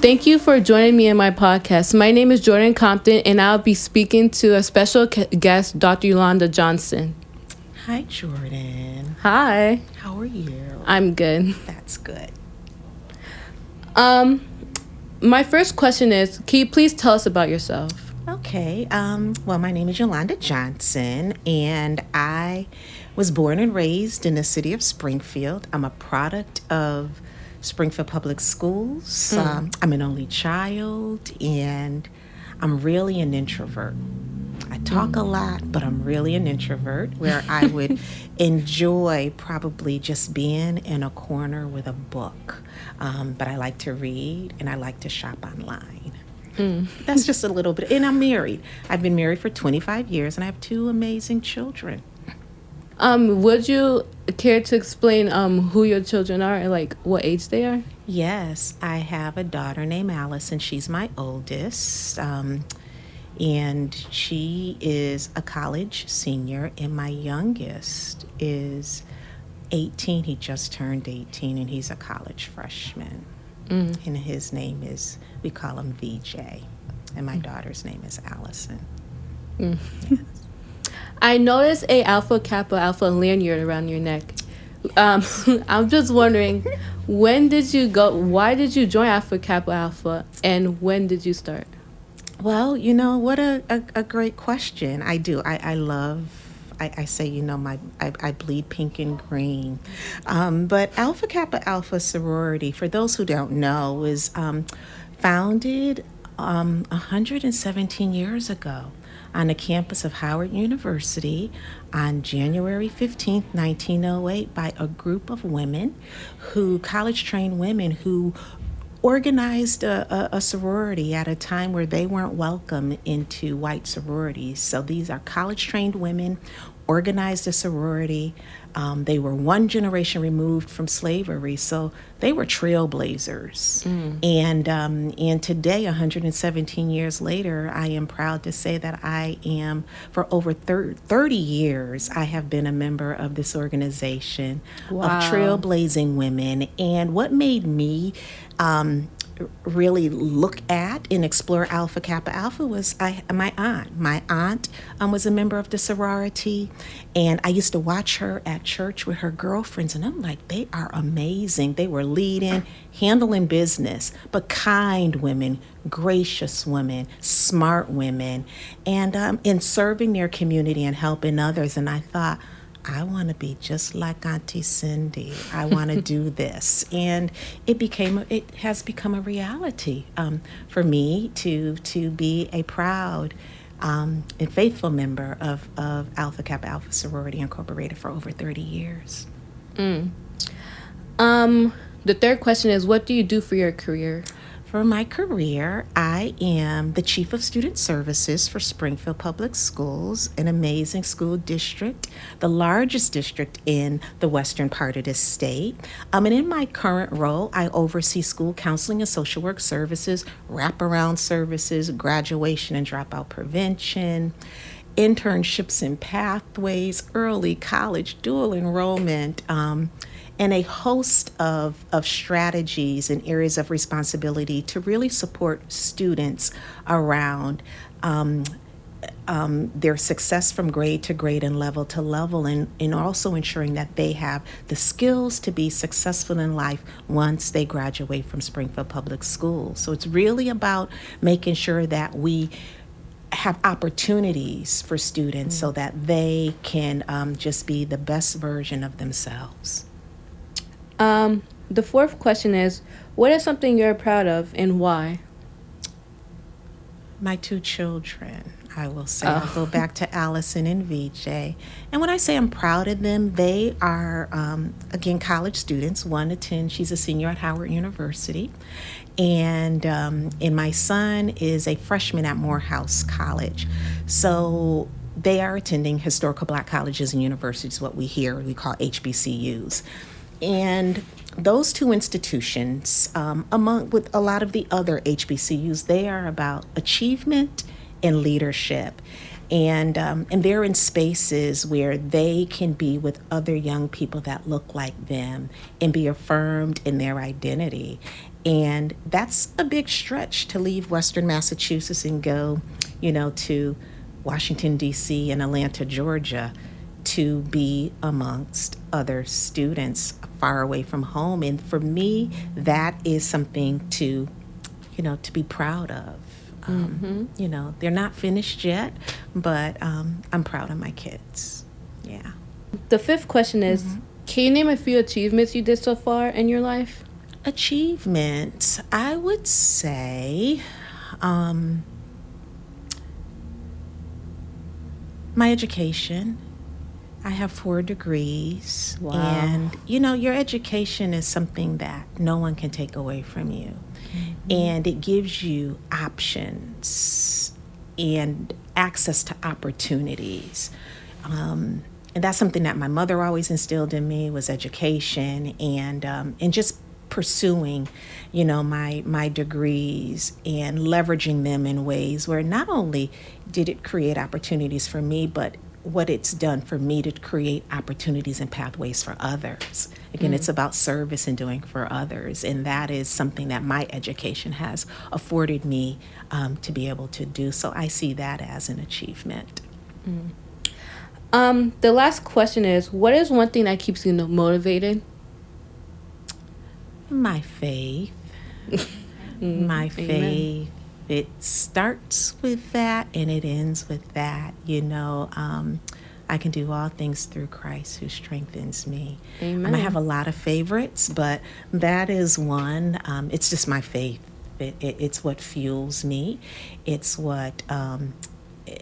Thank you for joining me in my podcast. My name is Jordan Compton, and I'll be speaking to a special guest, Dr. Yolanda Johnson. Hi, Jordan. Hi. How are you? I'm good. That's good. My first question is, can you please tell us about yourself? Okay. Well, my name is Yolanda Johnson, and I was born and raised in the city of Springfield. I'm a product of Springfield Public Schools. I'm an only child, and I'm really an introvert. I talk a lot, but I'm really an introvert, where I would enjoy probably just being in a corner with a book. But I like to read, and I like to shop online. That's just a little bit. And I'm married. I've been married for 25 years, and I have 2 amazing children. Would you care to explain who your children are and like what age they are? Yes, I have a daughter named Alice, and she's my oldest. And she is a college senior, and my youngest is 18. He just turned 18, and he's a college freshman. And his name is, we call him VJ, and my daughter's name is Allison. Yes. I noticed a Alpha Kappa Alpha lanyard around your neck. I'm just wondering, why did you join Alpha Kappa Alpha, and when did you start? Well, you know, what a great question. I do. I say, you know, I bleed pink and green. But Alpha Kappa Alpha sorority, for those who don't know, was founded 117 years ago on the campus of Howard University on January 15th, 1908, by a group of women college-trained women who organized a sorority at a time where they weren't welcome into white sororities. So these are college-trained women, organized a sorority. They were one generation removed from slavery, so they were trailblazers. And today, 117 years later, I am proud to say that I am, for over 30 years, I have been a member of this organization of trailblazing women. And what made me really look at and explore Alpha Kappa Alpha was my aunt. My aunt was a member of the sorority, and I used to watch her at church with her girlfriends, and I'm like, they are amazing. They were leading, handling business, but kind women, gracious women, smart women, and in serving their community and helping others. And I thought, I want to be just like Auntie Cindy. I want to do this. And it has become a reality for me to be a proud and faithful member of Alpha Kappa Alpha Sorority Incorporated for over 30 years. The third question is, what do you do for your career? For my career, I am the Chief of Student Services for Springfield Public Schools, an amazing school district, the largest district in the western part of the state. And in my current role, I oversee school counseling and social work services, wraparound services, graduation and dropout prevention, internships and pathways, early college, dual enrollment, and a host of strategies and areas of responsibility to really support students around their success from grade to grade and level to level, and also ensuring that they have the skills to be successful in life once they graduate from Springfield Public Schools. So it's really about making sure that we have opportunities for students so that they can just be the best version of themselves. The fourth question is, what is something you're proud of and why? My 2 children, I will say. I'll go back to Allison and VJ. And when I say I'm proud of them, they are, again, college students. She's a senior at Howard University. And my son is a freshman at Morehouse College. So they are attending historical black colleges and universities, what we call HBCUs. And those 2 institutions, with a lot of the other HBCUs, they are about achievement and leadership. And they're in spaces where they can be with other young people that look like them and be affirmed in their identity. And that's a big stretch to leave Western Massachusetts and go, to Washington, D.C. and Atlanta, Georgia, to be amongst other students far away from home. And for me, that is something to be proud of. They're not finished yet, but I'm proud of my kids. Yeah. The fifth question is, can you name a few achievements you did so far in your life? Achievements, I would say my education. I have 4 degrees. Wow. And, your education is something that no one can take away from you. And it gives you options and access to opportunities. And that's something that my mother always instilled in me, was education and just pursuing, my degrees and leveraging them in ways where not only did it create opportunities for me, but what it's done for me to create opportunities and pathways for others. Again, it's about service and doing for others. And that is something that my education has afforded me to be able to do. So I see that as an achievement. The last question is, what is one thing that keeps you motivated? My faith. My faith. Amen. It starts with that and it ends with that. I can do all things through Christ who strengthens me. Amen. I have a lot of favorites, but that is one. It's just my faith. It's what fuels me. It's what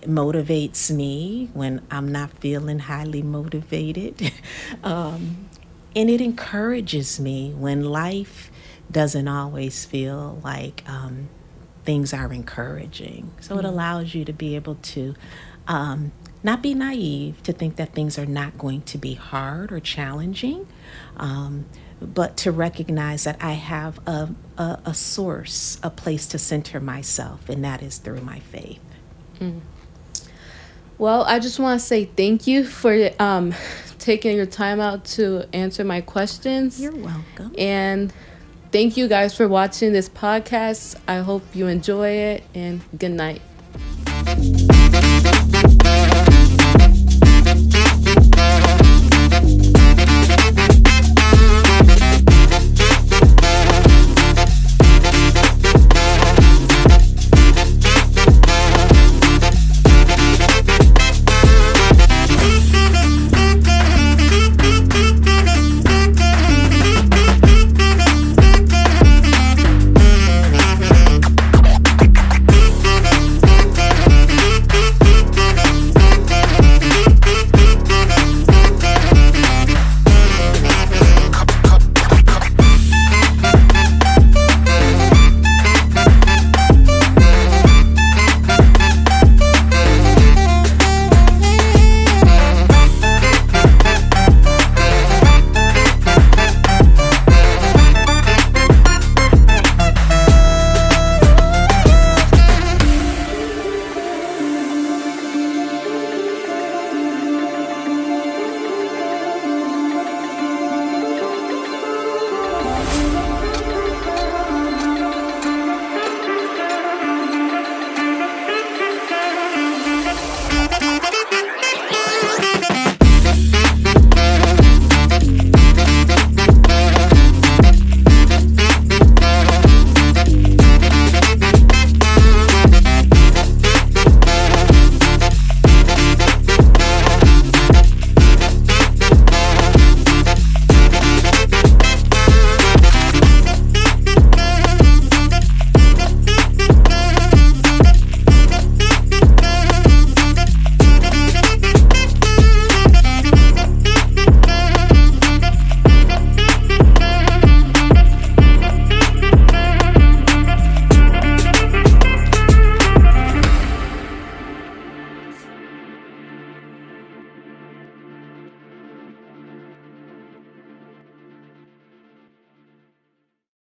motivates me when I'm not feeling highly motivated. And it encourages me when life doesn't always feel like things are encouraging. So it allows you to be able to not be naive, to think that things are not going to be hard or challenging, but to recognize that I have a source, a place to center myself, and that is through my faith. Well, I just want to say thank you for taking your time out to answer my questions. You're welcome. And thank you guys for watching this podcast. I hope you enjoy it, and good night.